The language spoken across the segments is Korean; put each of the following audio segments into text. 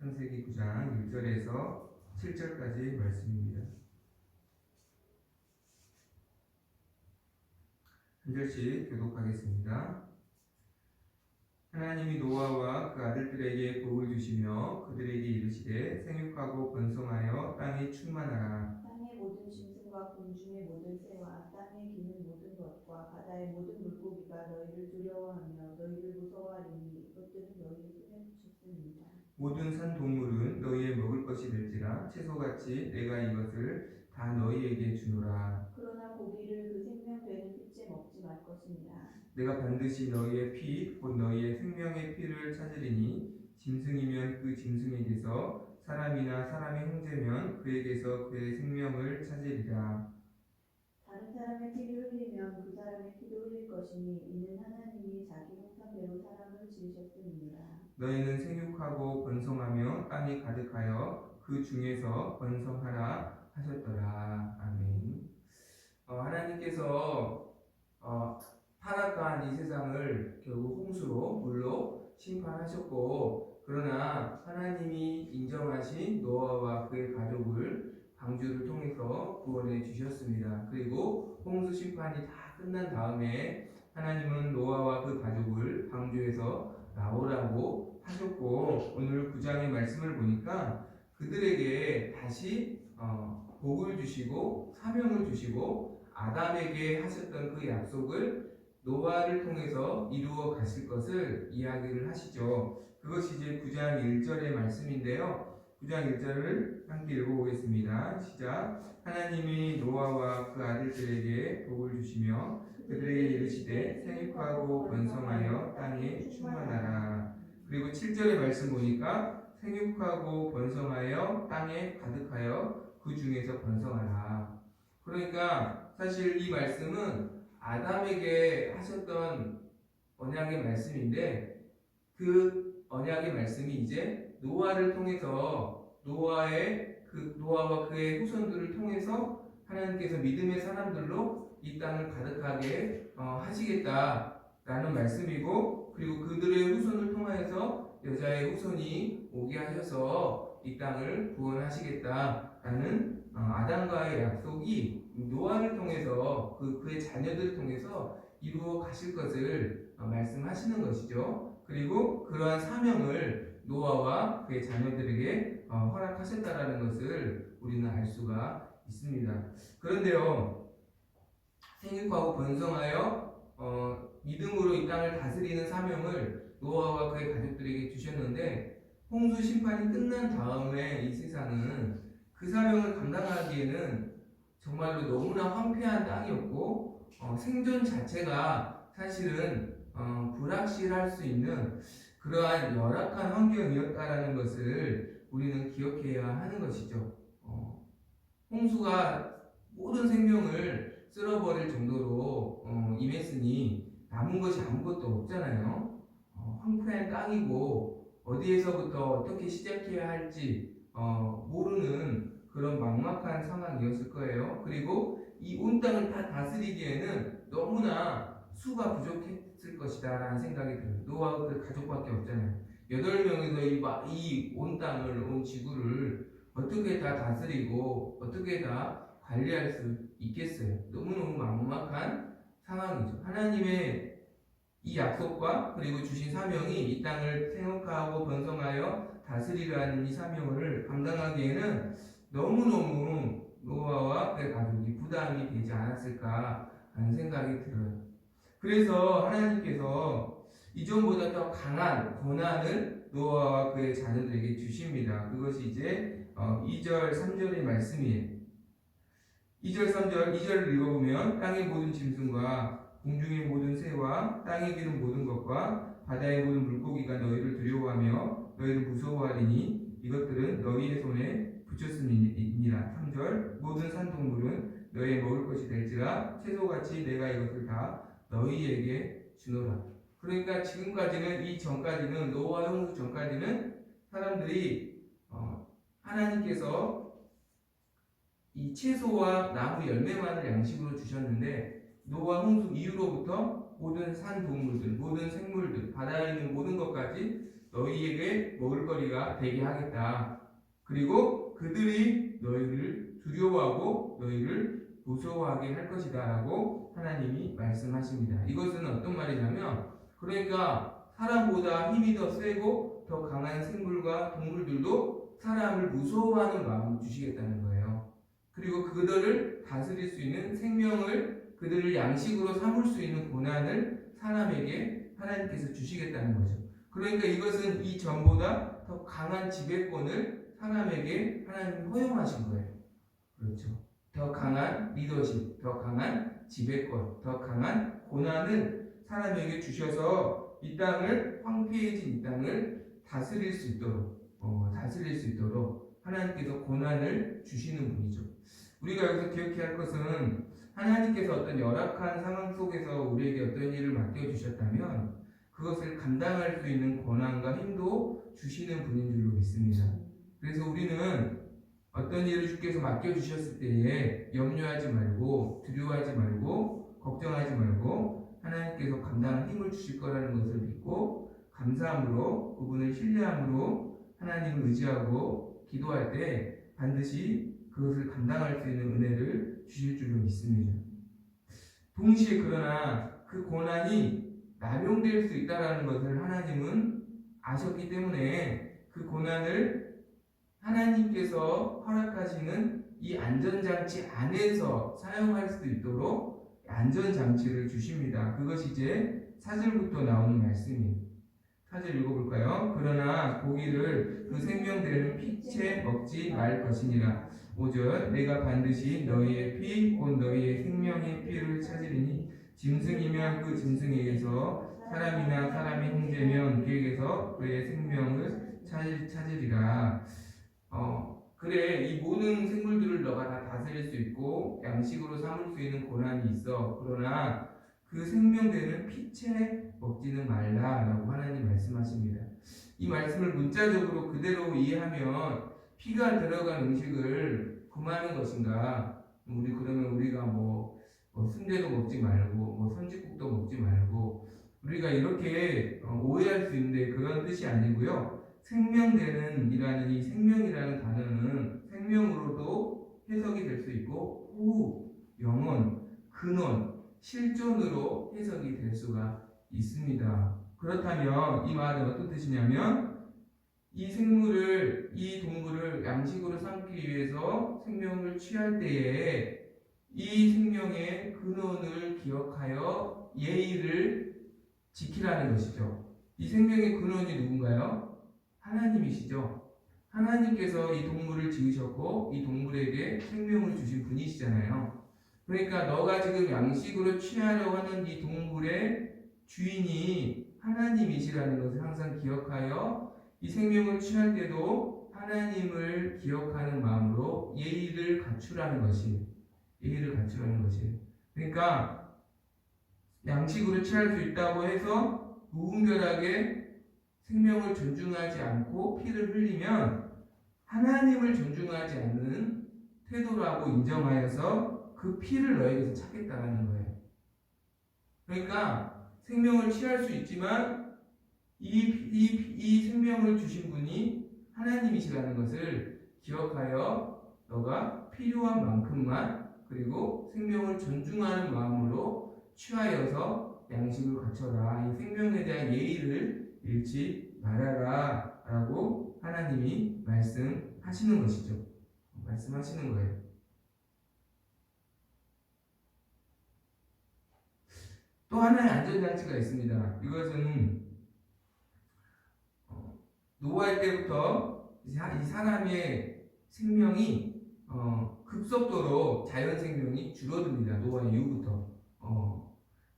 창세기 9장 1절에서 7절까지 말씀입니다. 한 절씩 교독하겠습니다. 하나님이 노아와 그 아들들에게 복을 주시며 그들에게 이르시되 생육하고 번성하여 땅에 충만하라. 땅의 모든 짐승과 공중의 모든 새와 땅에 기는 모든 것과 바다의 모든 물고기가 너희를 두려워하며 너희를 무서워하리니 이것들은 너희의 손에 붙였습니다. 모든 산 동물은 너희의 먹을 것이 될지라 채소같이 내가 이것을 다 너희에게 주노라. 그러나 고기를 그 생명되는 핏째 먹지 말 것이니라. 내가 반드시 너희의 피 곧 너희의 생명의 피를 찾으리니 짐승이면 그 짐승에게서 사람이나 사람의 형제면 그에게서 그의 생명을 찾으리라. 다른 사람의 피를 흘리면 그 사람의 피도 흘릴 것이니 이는 하나님이 자기 형상대로 사람을 지으셨음이니라. 너희는 생육하고 번성하며 땅이 가득하여 그 중에서 번성하라 하셨더라. 아멘. 하나님께서 타락한 이 세상을 결국 홍수로 물로 심판하셨고, 그러나 하나님이 인정하신 노아와 그의 가족을 방주를 통해서 구원해 주셨습니다. 그리고 홍수 심판이 다 끝난 다음에 하나님은 노아와 그 가족을 방주에서 나오라고 하셨고, 오늘 9장의 말씀을 보니까 그들에게 다시 복을 주시고 사명을 주시고 아담에게 하셨던 그 약속을 노아를 통해서 이루어 가실 것을 이야기를 하시죠. 그것이 이제 9장 1절의 말씀인데요. 9장 1절을 함께 읽어보겠습니다. 시작. 하나님이 노아와 그 아들들에게 복을 주시며 그들에게 이르시되 생육하고 번성하여 땅에 충만하라. 그리고 7절의 말씀 보니까 생육하고 번성하여 땅에 가득하여 그 중에서 번성하라. 그러니까 사실 이 말씀은 아담에게 하셨던 언약의 말씀인데, 그 언약의 말씀이 이제 노아를 통해서 노아와 그의 후손들을 통해서 하나님께서 믿음의 사람들로 이 땅을 가득하게 하시겠다라는 말씀이고, 그리고 그들의 후손을 통해서 여자의 후손이 오게 하셔서 이 땅을 구원하시겠다라는 아담과의 약속이 노아를 통해서 그의 자녀들을 통해서 이루어 가실 것을 말씀하시는 것이죠. 그리고 그러한 사명을 노아와 그의 자녀들에게 허락하셨다라는 것을 우리는 알 수가 있습니다. 그런데요, 생육하고 번성하여 믿음으로 이 땅을 다스리는 사명을 노아와 그의 가족들에게 주셨는데, 홍수 심판이 끝난 다음에 이 세상은 그 사명을 감당하기에는 정말로 너무나 황폐한 땅이었고, 생존 자체가 사실은 불확실할 수 있는 그러한 열악한 환경이었다라는 것을 우리는 기억해야 하는 것이죠. 홍수가 모든 생명을 쓸어버릴 정도로 임했으니 남은 것이 아무것도 없잖아요. 황폐한 땅이고 어디에서부터 어떻게 시작해야 할지 모르는 그런 막막한 상황이었을 거예요. 그리고 이 온 땅을 다 다스리기에는 너무나 수가 부족했을 것이다 라는 생각이 들어요. 노아와 그 가족밖에 없잖아요. 8명에서 이 온 땅을, 온 지구를 어떻게 다 다스리고 어떻게 다 관리할 수 있겠어요. 너무너무 막막한 상황이죠. 하나님의 이 약속과 그리고 주신 사명이 이 땅을 생육하고 번성하여 다스리라는 이 사명을 감당하기에는 너무너무 노아와 그의 가족이 부담이 되지 않았을까 하는 생각이 들어요. 그래서 하나님께서 이전보다 더 강한 권한을 노아와 그의 자녀들에게 주십니다. 그것이 이제 2절, 3절의 말씀이에요. 2절, 3절, 2절을 읽어보면 땅의 모든 짐승과 공중의 모든 새와 땅에 기는 모든 것과 바다의 모든 물고기가 너희를 두려워하며 너희를 무서워하리니 이것들은 너희의 손에 붙였음이니라. 3절, 모든 산동물은 너희의 먹을 것이 될지라 채소같이 내가 이것을 다 너희에게 주노라. 그러니까 지금까지는 전까지는 노아 홍수 전까지는 사람들이 하나님께서 이 채소와 나무 열매만을 양식으로 주셨는데, 노아 홍수 이후로부터 모든 산 동물들, 모든 생물들, 바다에 있는 모든 것까지 너희에게 먹을거리가 되게 하겠다. 그리고 그들이 너희를 두려워하고 너희를 무서워하게 할 것이다 라고 하나님이 말씀하십니다. 이것은 어떤 말이냐면, 그러니까 사람보다 힘이 더 세고 더 강한 생물과 동물들도 사람을 무서워하는 마음을 주시겠다는 거예요. 그리고 그들을 다스릴 수 있는 생명을, 그들을 양식으로 삼을 수 있는 고난을 사람에게 하나님께서 주시겠다는 거죠. 그러니까 이것은 이 전보다 더 강한 지배권을 사람에게 하나님이 허용하신 거예요. 그렇죠. 더 강한 리더십, 더 강한 지배권, 더 강한 고난을 사람에게 주셔서 이 땅을, 황폐해진 이 땅을 다스릴 수 있도록 하나님께서 고난을 주시는 분이죠. 우리가 여기서 기억해야 할 것은, 하나님께서 어떤 열악한 상황 속에서 우리에게 어떤 일을 맡겨주셨다면 그것을 감당할 수 있는 권한과 힘도 주시는 분인 줄로 믿습니다. 그래서 우리는 어떤 일을 주께서 맡겨주셨을 때에 염려하지 말고, 두려워하지 말고, 걱정하지 말고 하나님께서 감당할 힘을 주실 거라는 것을 믿고 감사함으로, 그분을 신뢰함으로 하나님을 의지하고 기도할 때 반드시 그것을 감당할 수 있는 은혜를 주실 줄로 믿습니다. 동시에 그러나 그 고난이 남용될 수 있다는 것을 하나님은 아셨기 때문에 그 고난을 하나님께서 허락하시는 이 안전장치 안에서 사용할 수 있도록 안전장치를 주십니다. 그것이 이제 4절부터 나오는 말씀입니다. 4절 읽어볼까요? 그러나 고기를 그 생명되는 피채 먹지 말 것이니라. 5절 내가 반드시 너희의 피 곧 너희의 생명의 피를 찾으리니 짐승이면 그 짐승에게서, 사람이나 사람의 형제면 그에게서 그의 생명을 찾으리라. 그래, 이 모든 생물들을 너가 다 다스릴 수 있고 양식으로 삼을 수 있는 고난이 있어. 그러나 그 생명되는 피채 먹지는 말라라고 하나님 말씀하십니다. 이 말씀을 문자적으로 그대로 이해하면 피가 들어간 음식을 금하는 것인가? 그러면 우리가 순대도 먹지 말고 선지국도 먹지 말고 우리가 이렇게 오해할 수 있는데, 그런 뜻이 아니고요. 생명되는 이라는 이 생명이라는 단어는 생명으로도 해석이 될 수 있고 후, 영원, 근원, 실존으로 해석이 될 수가 있습니다. 그렇다면 이 말은 어떤 뜻이냐면, 이 동물을 양식으로 삼기 위해서 생명을 취할 때에 이 생명의 근원을 기억하여 예의를 지키라는 것이죠. 이 생명의 근원이 누군가요? 하나님이시죠. 하나님께서 이 동물을 지으셨고 이 동물에게 생명을 주신 분이시잖아요. 그러니까 너가 지금 양식으로 취하려고 하는 이 동물의 주인이 하나님이시라는 것을 항상 기억하여 이 생명을 취할 때도 하나님을 기억하는 마음으로 예의를 갖추라는 것이, 그러니까 양식으로 취할 수 있다고 해서 무분별하게 생명을 존중하지 않고 피를 흘리면 하나님을 존중하지 않는 태도라고 인정하여서 그 피를 너에게서 찾겠다는 거예요. 그러니까 생명을 취할 수 있지만 이 생명을 주신 분이 하나님이시라는 것을 기억하여 너가 필요한 만큼만, 그리고 생명을 존중하는 마음으로 취하여서 양식을 갖춰라. 이 생명에 대한 예의를 잃지 말아라 라고 하나님이 말씀하시는 것이죠. 말씀하시는 거예요. 또 하나의 안전장치가 있습니다. 이것은 노아의 때부터 이 사람의 생명이 급속도로 자연 생명이 줄어듭니다. 노아 이후부터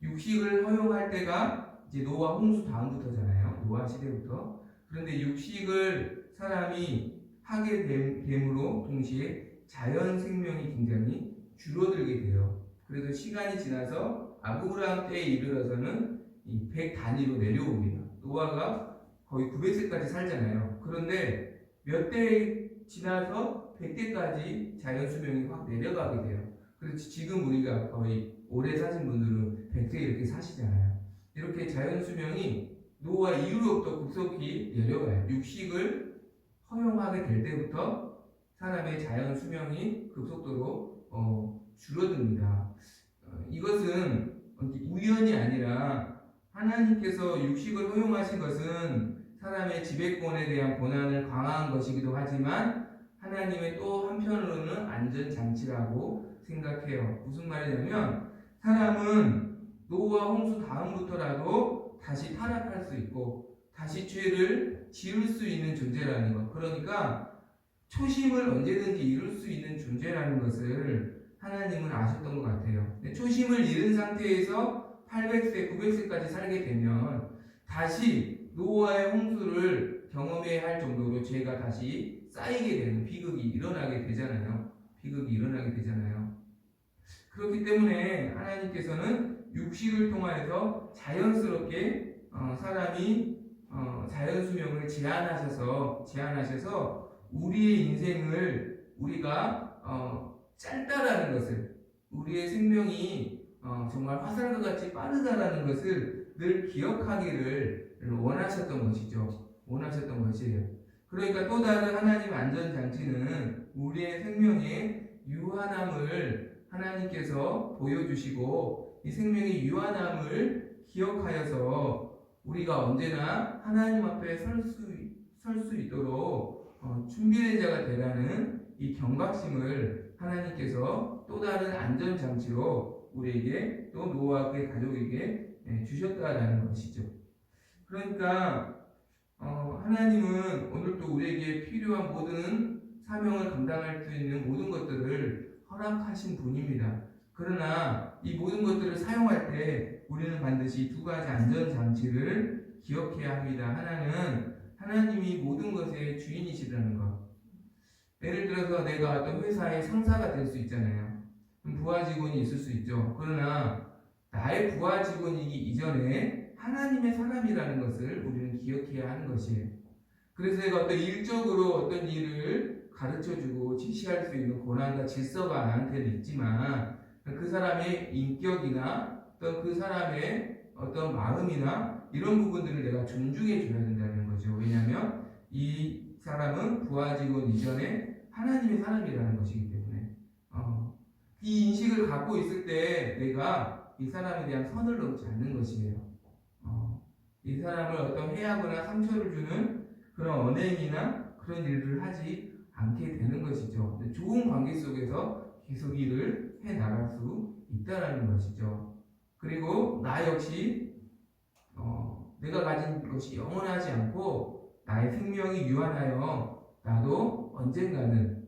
육식을 허용할 때가 이제 노아 홍수 다음부터잖아요. 노아 시대부터. 그런데 육식을 사람이 하게 됨으로 동시에 자연 생명이 굉장히 줄어들게 돼요. 그래서 시간이 지나서 아브라함 때에 이르러서는 이 100 단위로 내려옵니다. 노아가 거의 900세까지 살잖아요. 그런데 몇 대 지나서 100대까지 자연 수명이 확 내려가게 돼요. 그래서 지금 우리가 거의 오래 사신 분들은 100세 이렇게 사시잖아요. 이렇게 자연 수명이 노아 이후로부터 급속히 내려가요. 육식을 허용하게 될 때부터 사람의 자연 수명이 급속도로 줄어듭니다. 이것은 우연이 아니라 하나님께서 육식을 허용하신 것은 사람의 지배권에 대한 권한을 강화한 것이기도 하지만 하나님의 또 한편으로는 안전장치라고 생각해요. 무슨 말이냐면 사람은 노아 홍수 다음부터라도 다시 타락할 수 있고 다시 죄를 지을 수 있는 존재라는 것. 그러니까 초심을 언제든지 이룰 수 있는 존재라는 것을 하나님은 아셨던 것 같아요. 초심을 잃은 상태에서 800세, 900세까지 살게 되면 다시 노아의 홍수를 경험해야 할 정도로 죄가 다시 쌓이게 되는 비극이 일어나게 되잖아요. 그렇기 때문에 하나님께서는 육식을 통하여서 자연스럽게 사람이 자연수명을 제한하셔서 우리의 인생을 우리가 짧다라는 것을, 우리의 생명이 정말 화살과 같이 빠르다라는 것을 늘 기억하기를 원하셨던 것이에요. 그러니까 또 다른 하나님 안전장치는 우리의 생명의 유한함을 하나님께서 보여주시고 이 생명의 유한함을 기억하여서 우리가 언제나 하나님 앞에 설 수 있도록 준비된 자가 되라는 이 경각심을 하나님께서 또 다른 안전장치로 우리에게 또 노아와 그의 가족에게 주셨다라는 것이죠. 그러니까 하나님은 오늘도 우리에게 필요한 모든 사명을 감당할 수 있는 모든 것들을 허락하신 분입니다. 그러나 이 모든 것들을 사용할 때 우리는 반드시 두 가지 안전장치를 기억해야 합니다. 하나는 하나님이 모든 것의 주인이시라는 것. 예를 들어서 내가 어떤 회사의 상사가 될 수 있잖아요. 부하 직원이 있을 수 있죠. 그러나 나의 부하 직원이기 이전에 하나님의 사람이라는 것을 우리는 기억해야 하는 것이에요. 그래서 내가 어떤 일적으로 어떤 일을 가르쳐주고 지시할 수 있는 권한과 질서가 나한테는 있지만 그 사람의 인격이나 어떤 그 사람의 어떤 마음이나 이런 부분들을 내가 존중해 줘야 된다는 거죠. 왜냐하면 이 사람은 부하 직원 이전에 하나님의 사람이라는 것이기 때문에 이 인식을 갖고 있을 때 내가 이 사람에 대한 선을 넘지 않는 것이에요. 이 사람을 어떤 해하거나 상처를 주는 그런 언행이나 그런 일을 하지 않게 되는 것이죠. 좋은 관계 속에서 계속 일을 해 나갈 수 있다라는 것이죠. 그리고 나 역시 내가 가진 것이 영원하지 않고 나의 생명이 유한하여 나도 언젠가는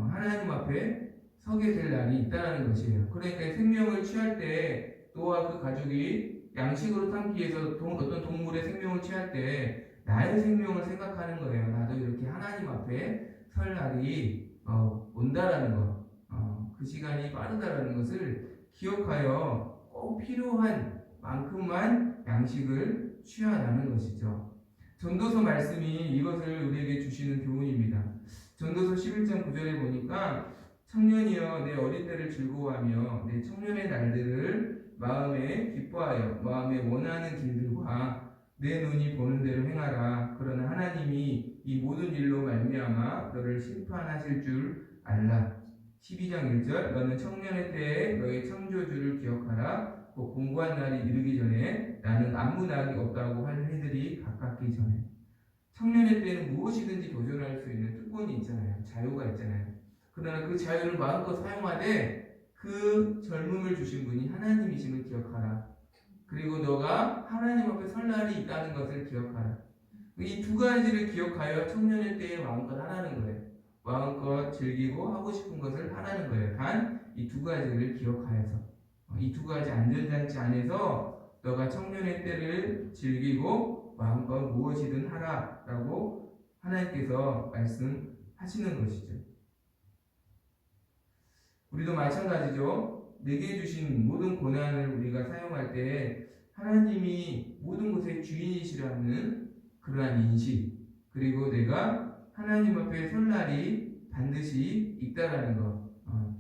하나님 앞에 서게 될 날이 있다라는 것이에요. 그러니까 생명을 취할 때 노아와 그 가족이 양식으로 삼기 위해서 어떤 동물의 생명을 취할 때 나의 생명을 생각하는 거예요. 나도 이렇게 하나님 앞에 설 날이 온다라는 것, 그 시간이 빠르다라는 것을 기억하여 꼭 필요한 만큼만 양식을 취하라는 것이죠. 전도서 말씀이 이것을 우리에게 주시는 교훈입니다. 전도서 11장 9절에 보니까 청년이여 내 어린 때를 즐거워하며 내 청년의 날들을 마음에 기뻐하여 마음에 원하는 길들과 내 눈이 보는 대로 행하라. 그러나 하나님이 이 모든 일로 말미암아 너를 심판하실 줄 알라. 12장 1절 너는 청년의 때에 너의 창조주를 기억하라. 곧 공고한 날이 이르기 전에 나는 아무 낙이 없다고 할 해들이 가깝기 전에. 청년의 때는 무엇이든지 도전할 수 있는 특권이 있잖아요. 자유가 있잖아요. 그러나 그 자유를 마음껏 사용하되 그 젊음을 주신 분이 하나님이심을 기억하라. 그리고 너가 하나님 앞에 설 날이 있다는 것을 기억하라. 이 두 가지를 기억하여 청년의 때에 마음껏 하라는 거예요. 마음껏 즐기고 하고 싶은 것을 하라는 거예요. 단 이 두 가지를 기억하여서 이 두 가지 안전장치 안에서 너가 청년의 때를 즐기고 마음껏 무엇이든 하라라고 하나님께서 말씀하시는 것이죠. 우리도 마찬가지죠. 내게 주신 모든 고난을 우리가 사용할 때 하나님이 모든 것의 주인이시라는 그러한 인식, 그리고 내가 하나님 앞에 설 날이 반드시 있다라는 것,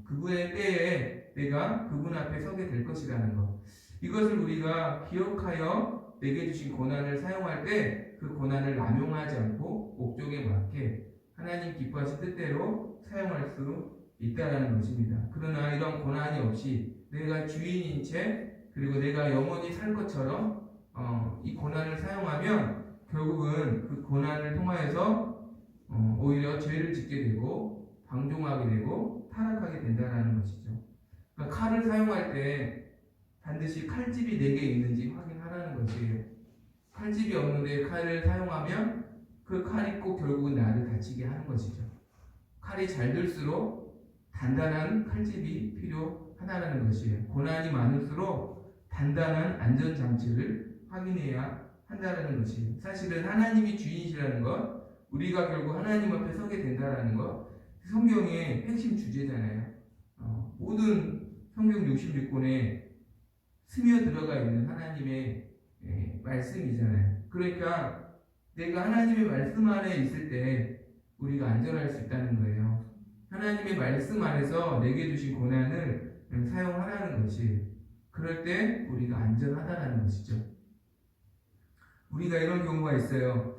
그분의 때에 내가 그분 앞에 서게 될 것이라는 것, 이것을 우리가 기억하여 내게 주신 고난을 사용할 때 그 고난을 남용하지 않고 목적에 맞게 하나님 기뻐하신 뜻대로 사용할 수 있다라는 것입니다. 그러나 이런 고난이 없이 내가 주인인 채 그리고 내가 영원히 살 것처럼 이 고난을 사용하면 결국은 그 고난을 통하여서 오히려 죄를 짓게 되고 방종하게 되고 타락하게 된다는 것이죠. 그러니까 칼을 사용할 때 반드시 칼집이 4개 있는지 확인하라는 것이에요. 칼집이 없는데 칼을 사용하면 그 칼이 꼭 결국은 나를 다치게 하는 것이죠. 칼이 잘 들수록 단단한 칼집이 필요하다는 것이에요. 고난이 많을수록 단단한 안전장치를 확인해야 한다는 것이에요. 사실은 하나님이 주인이시라는 것, 우리가 결국 하나님 앞에 서게 된다는 것, 성경의 핵심 주제잖아요. 모든 성경 66권에 스며들어가 있는 하나님의 말씀이잖아요. 그러니까 내가 하나님의 말씀 안에 있을 때 우리가 안전할 수 있다는 거예요. 하나님의 말씀 안에서 내게 주신 고난을 사용하라는 것이, 그럴 때 우리가 안전하다는 것이죠. 우리가 이런 경우가 있어요.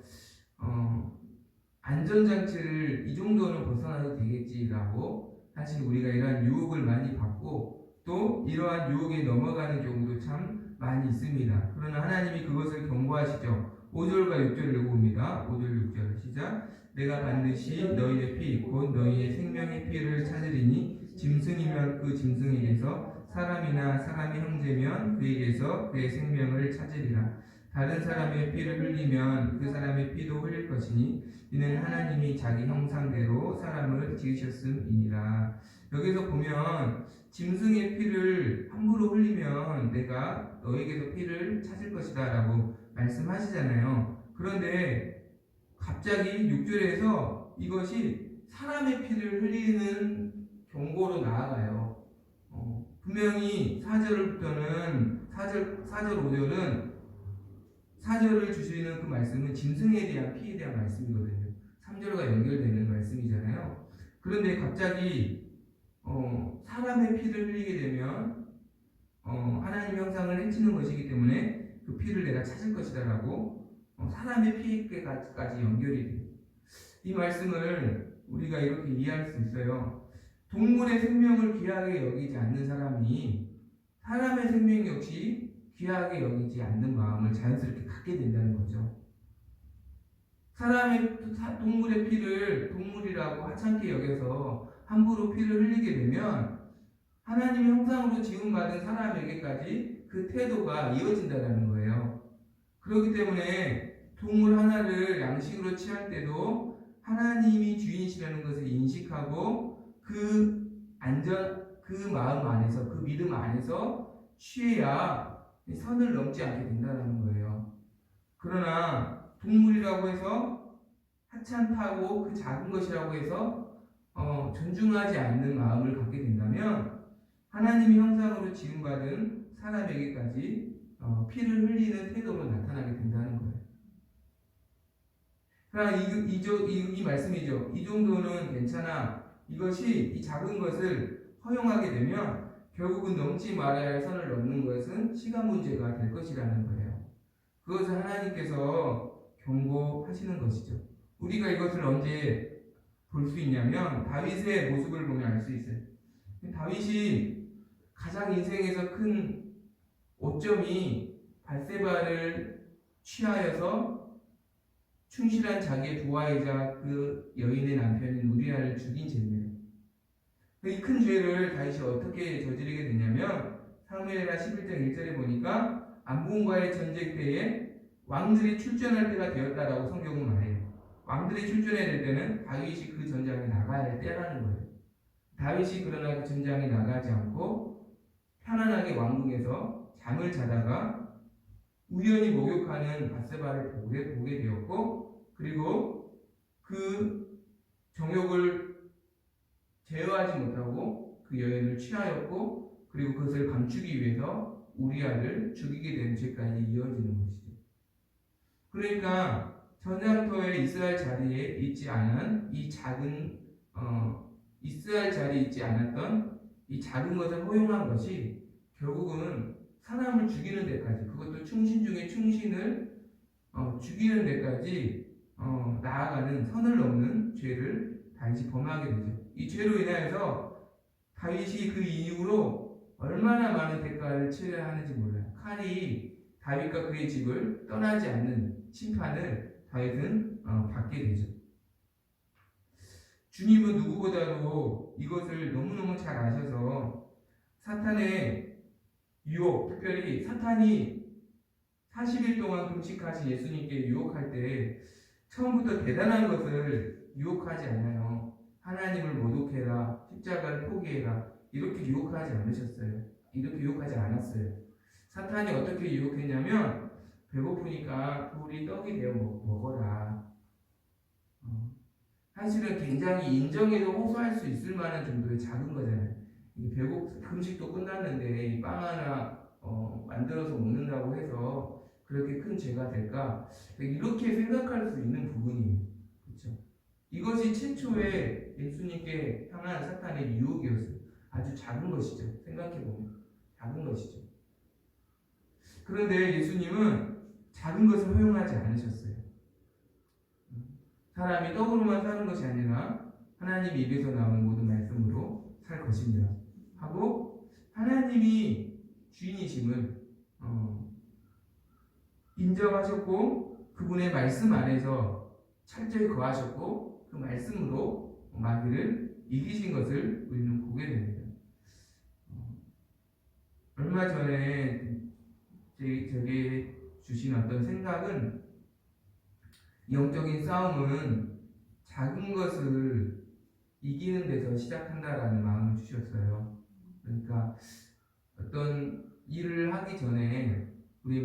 안전장치를 이 정도는 벗어나도 되겠지라고 사실 우리가 이러한 유혹을 많이 받고 또 이러한 유혹에 넘어가는 경우도 참 많이 있습니다. 그러나 하나님이 그것을 경고하시죠. 5절과 6절을 읽어봅니다. 5절 6절 시작. 내가 반드시 너희의 피 곧 너희의 생명의 피를 찾으리니 짐승이면 그 짐승에게서 사람이나 사람의 형제면 그에게서 그의 생명을 찾으리라. 다른 사람의 피를 흘리면 그 사람의 피도 흘릴 것이니 이는 하나님이 자기 형상대로 사람을 지으셨음이니라. 여기서 보면 짐승의 피를 함부로 흘리면 내가 너에게서 피를 찾을 것이다 라고 말씀하시잖아요. 그런데 갑자기 6절에서 이것이 사람의 피를 흘리는 경고로 나아가요. 분명히 4절부터는 4절 5절은 4절을 주시는 그 말씀은 짐승에 대한 피에 대한 말씀이거든요. 3절과 연결되는 말씀이잖아요. 그런데 갑자기 사람의 피를 흘리게 되면 하나님 형상을 해치는 것이기 때문에 그 피를 내가 찾을 것이다 라고 사람의 피에까지 연결이 돼요. 이 말씀을 우리가 이렇게 이해할 수 있어요. 동물의 생명을 귀하게 여기지 않는 사람이 사람의 생명 역시 귀하게 여기지 않는 마음을 자연스럽게 갖게 된다는 거죠. 동물의 피를 동물이라고 하찮게 여겨서 함부로 피를 흘리게 되면 하나님의 형상으로 지음받은 사람에게까지 그 태도가 이어진다는 거예요. 그렇기 때문에 동물 하나를 양식으로 취할 때도 하나님이 주인이시라는 것을 인식하고 그 마음 안에서, 그 믿음 안에서 취해야 선을 넘지 않게 된다는 거예요. 그러나 동물이라고 해서 하찮다고 그 작은 것이라고 해서 존중하지 않는 마음을 갖게 된다면 하나님의 형상으로 지음받은 사람에게까지 피를 흘리는 태도로 나타나게 된다는 거예요. 그러나 이 말씀이죠. 이 정도는 괜찮아. 이것이 이 작은 것을 허용하게 되면 결국은 넘지 말아야 할 선을 넘는 것은 시간 문제가 될 것이라는 거예요. 그것을 하나님께서 경고하시는 것이죠. 우리가 이것을 언제 볼 수 있냐면 다윗의 모습을 보면 알 수 있어요. 다윗이 가장 인생에서 큰 오점이 bat세바를 취하여서 충실한 자기의 부하이자 그 여인의 남편인 우리아를 죽인 죄입니다. 이 큰 죄를 다윗이 어떻게 저지르게 되냐면 사무엘하 11장 1절에 보니까 암몬과의 전쟁 때에 왕들이 출전할 때가 되었다라고 성경은 말해요. 왕들이 출전해야 될 때는 다윗이 그 전장에 나가야 할 때라는 거예요. 다윗이 그러나 그 전장에 나가지 않고 편안하게 왕궁에서 잠을 자다가 우연히 목욕하는 bat세바를 보게 되었고, 그리고 그 정욕을 제어하지 못하고 그 여인을 취하였고, 그리고 그것을 감추기 위해서 우리아를 죽이게 된 죄까지 이어지는 것이죠. 그러니까 전장터에 이스라엘 자리에 있지 않은 이 작은 이스라엘 자리에 있지 않았던 이 작은 것을 허용한 것이 결국은 사람을 죽이는 데까지, 그것도 충신 중에 충신을 죽이는 데까지 나아가는 선을 넘는 죄를 다윗이 범하게 되죠. 이 죄로 인하여서 다윗이 그 이후로 얼마나 많은 대가를 치러야 하는지 몰라요. 칼이 다윗과 그의 집을 떠나지 않는 심판을 다윗은 받게 되죠. 주님은 누구보다도 이것을 너무너무 잘 아셔서 사탄의 유혹, 특별히 사탄이 40일 동안 금식하신 예수님께 유혹할 때 처음부터 대단한 것을 유혹하지 않아요. 하나님을 모독해라, 십자가를 포기해라, 이렇게 유혹하지 않으셨어요. 이렇게 유혹하지 않았어요. 사탄이 어떻게 유혹했냐면, 배고프니까 돌이 떡이 되어 먹어라. 사실은 굉장히 인정해도 호소할 수 있을 만한 정도의 작은 거잖아요. 금식도 끝났는데 빵 하나 만들어서 먹는다고 해서 그렇게 큰 죄가 될까? 이렇게 생각할 수 있는 부분이에요. 그렇죠? 이것이 최초의 예수님께 향한 사탄의 유혹이었어요. 아주 작은 것이죠. 생각해보면 작은 것이죠. 그런데 예수님은 작은 것을 허용하지 않으셨어요. 사람이 떡으로만 사는 것이 아니라 하나님 입에서 나오는 모든 말씀으로 살 것입니다. 하고 하나님이 주인이심을 인정하셨고, 그분의 말씀 안에서 철저히 거하셨고, 그 말씀으로 마귀를 이기신 것을 우리는 보게 됩니다. 얼마 전에 제게 주신 어떤 생각은, 영적인 싸움은 작은 것을 이기는 데서 시작한다라는 마음을 주셨어요. 그러니까 어떤 일을 하기 전에 우리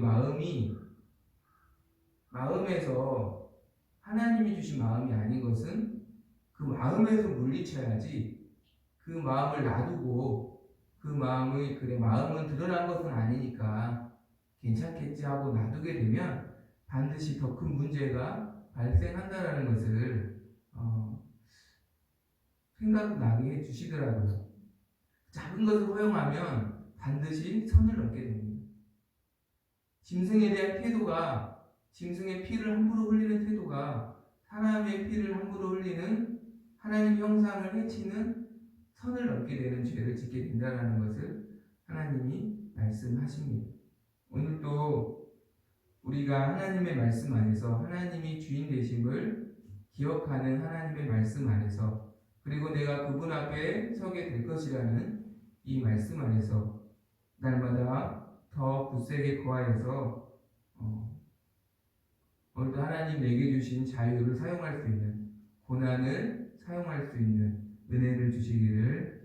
마음에서 하나님이 주신 마음이 아닌 것은 그 마음에서 물리쳐야지, 그 마음을 놔두고 그 마음은 드러난 것은 아니니까 괜찮겠지 하고 놔두게 되면 반드시 더 큰 문제가 발생한다라는 것을 생각나게 해주시더라고요. 작은 것을 허용하면 반드시 선을 넘게 됩니다. 짐승에 대한 태도가, 짐승의 피를 함부로 흘리는 태도가 사람의 피를 함부로 흘리는 하나님 형상을 해치는 선을 넘게 되는 죄를 짓게 된다는 것을 하나님이 말씀하십니다. 오늘도 우리가 하나님의 말씀 안에서 하나님이 주인 되심을 기억하는 하나님의 말씀 안에서, 그리고 내가 그분 앞에 서게 될 것이라는 이 말씀 안에서 날마다 더 굳세게 거하여서 오늘도 하나님 내게 주신 자유를 사용할 수 있는, 고난을 사용할 수 있는 은혜를 주시기를